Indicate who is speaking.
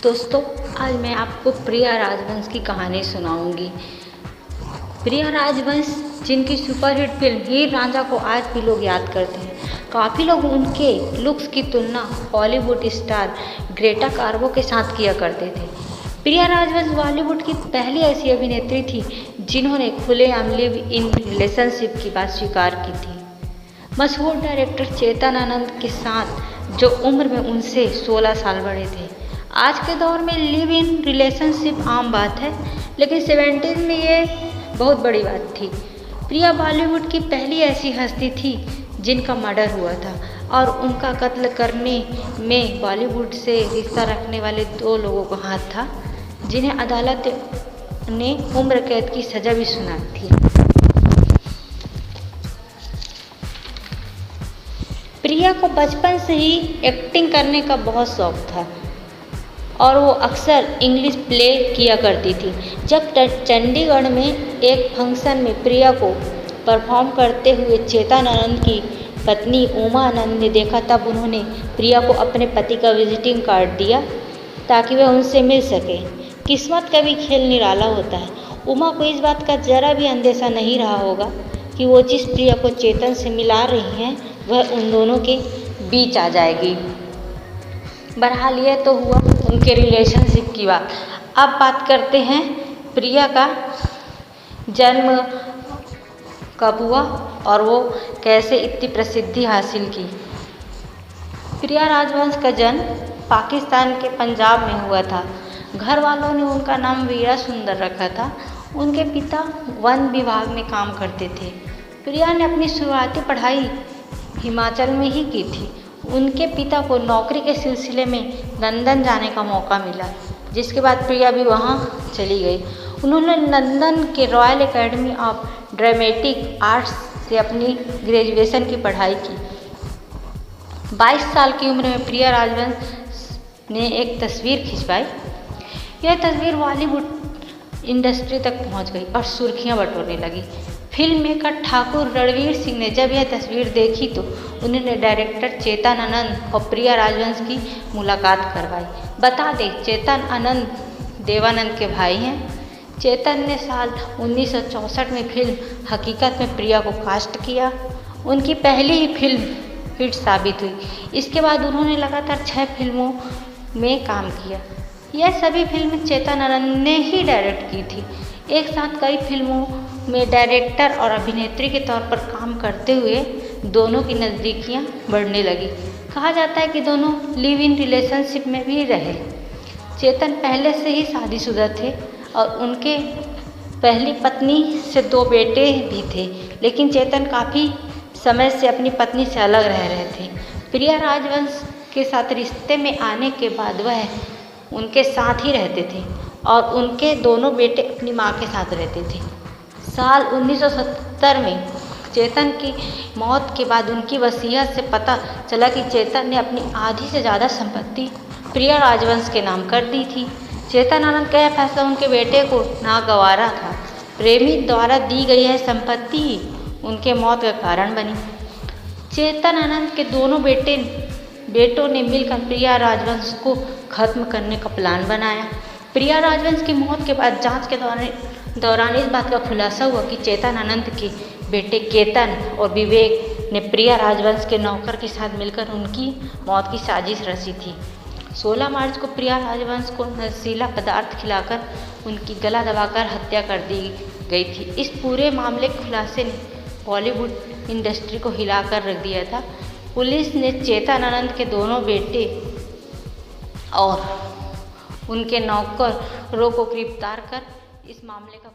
Speaker 1: दोस्तों, आज मैं आपको प्रिया राजवंश की कहानी सुनाऊंगी। प्रिया राजवंश जिनकी सुपरहिट फिल्म हीर रांझा को आज भी लोग याद करते हैं। काफ़ी लोग उनके लुक्स की तुलना हॉलीवुड स्टार ग्रेटा कार्बो के साथ किया करते थे। प्रिया राजवंश बॉलीवुड की पहली ऐसी अभिनेत्री थी जिन्होंने खुलेआम लिव इन रिलेशनशिप की बात स्वीकार की थी। मशहूर डायरेक्टर चेतन आनंद के साथ जो उम्र में उनसे 16 साल बड़े थे। आज के दौर में लिव इन रिलेशनशिप आम बात है, लेकिन 70s में ये बहुत बड़ी बात थी। प्रिया बॉलीवुड की पहली ऐसी हस्ती थी जिनका मर्डर हुआ था और उनका कत्ल करने में बॉलीवुड से रिश्ता रखने वाले 2 लोगों का हाथ था, जिन्हें अदालत ने उम्र कैद की सज़ा भी सुनाई थी। प्रिया को बचपन से ही एक्टिंग करने का बहुत शौक था और वो अक्सर इंग्लिश प्ले किया करती थी। जब चंडीगढ़ में एक फंक्शन में प्रिया को परफॉर्म करते हुए चेतन आनंद की पत्नी उमा आनंद ने देखा, तब उन्होंने प्रिया को अपने पति का विजिटिंग कार्ड दिया ताकि वह उनसे मिल सके। किस्मत का भी खेल निराला होता है। उमा को इस बात का जरा भी अंदेशा नहीं रहा होगा कि वो जिस प्रिया को चेतन से मिला रही हैं वह उन दोनों के बीच आ जाएगी। बहरहाल यह तो हुआ उनके रिलेशनशिप की बात। अब बात करते हैं प्रिया का जन्म कब हुआ और वो कैसे इतनी प्रसिद्धि हासिल की। प्रिया राजवंश का जन्म पाकिस्तान के पंजाब में हुआ था। घर वालों ने उनका नाम वीरा सुंदर रखा था। उनके पिता वन विभाग में काम करते थे। प्रिया ने अपनी शुरुआती पढ़ाई हिमाचल में ही की थी। उनके पिता को नौकरी के सिलसिले में लंदन जाने का मौका मिला, जिसके बाद प्रिया भी वहां चली गई। उन्होंने लंदन के royal academy of dramatic arts से अपनी ग्रेजुएशन की पढ़ाई की। 22 साल की उम्र में प्रिया राजवंश ने एक तस्वीर खिंचवाई। यह तस्वीर बॉलीवुड इंडस्ट्री तक पहुंच गई और सुर्खियां बटोरने लगी। फिल्म मेकर ठाकुर रणवीर सिंह ने जब यह तस्वीर देखी तो उन्होंने डायरेक्टर चेतन आनंद और प्रिया राजवंश की मुलाकात करवाई। बता दें, चेतन आनंद देवानंद के भाई हैं। चेतन ने साल 1964 में फिल्म हकीकत में प्रिया को कास्ट किया। उनकी पहली ही फिल्म हिट साबित हुई। इसके बाद उन्होंने लगातार 6 फिल्मों में काम किया। यह सभी फिल्में चेतन आनंद ने ही डायरेक्ट की थी। एक साथ कई फिल्मों में डायरेक्टर और अभिनेत्री के तौर पर काम करते हुए दोनों की नज़दीकियाँ बढ़ने लगी। कहा जाता है कि दोनों लिव इन रिलेशनशिप में भी रहे। चेतन पहले से ही शादीशुदा थे और उनके पहली पत्नी से 2 बेटे भी थे, लेकिन चेतन काफ़ी समय से अपनी पत्नी से अलग रह रहे थे। प्रिया राजवंश के साथ रिश्ते में आने के बाद वह उनके साथ ही रहते थे और उनके दोनों बेटे अपनी माँ के साथ रहते थे। साल 1970 में चेतन की मौत के बाद उनकी वसीयत से पता चला कि चेतन ने अपनी आधी से ज़्यादा संपत्ति प्रिया राजवंश के नाम कर दी थी। चेतन आनंद का यह फैसला उनके बेटे को नागवारा था। प्रेमी द्वारा दी गई यह संपत्ति ही उनके मौत का कारण बनी। चेतन आनंद के दोनों बेटों ने मिलकर प्रिया राजवंश को खत्म करने का प्लान बनाया। प्रिया राजवंश की मौत के बाद जांच के दौरान इस बात का खुलासा हुआ कि चेतन आनंद के बेटे केतन और विवेक ने प्रिया राजवंश के नौकर के साथ मिलकर उनकी मौत की साजिश रची थी। 16 मार्च को प्रिया राजवंश को नशीला पदार्थ खिलाकर उनकी गला दबाकर हत्या कर दी गई थी। इस पूरे मामले के खुलासे ने बॉलीवुड इंडस्ट्री को हिलाकर रख दिया था। पुलिस ने चेतन आनंद के दोनों बेटे और उनके नौकरों को गिरफ्तार कर इस मामले का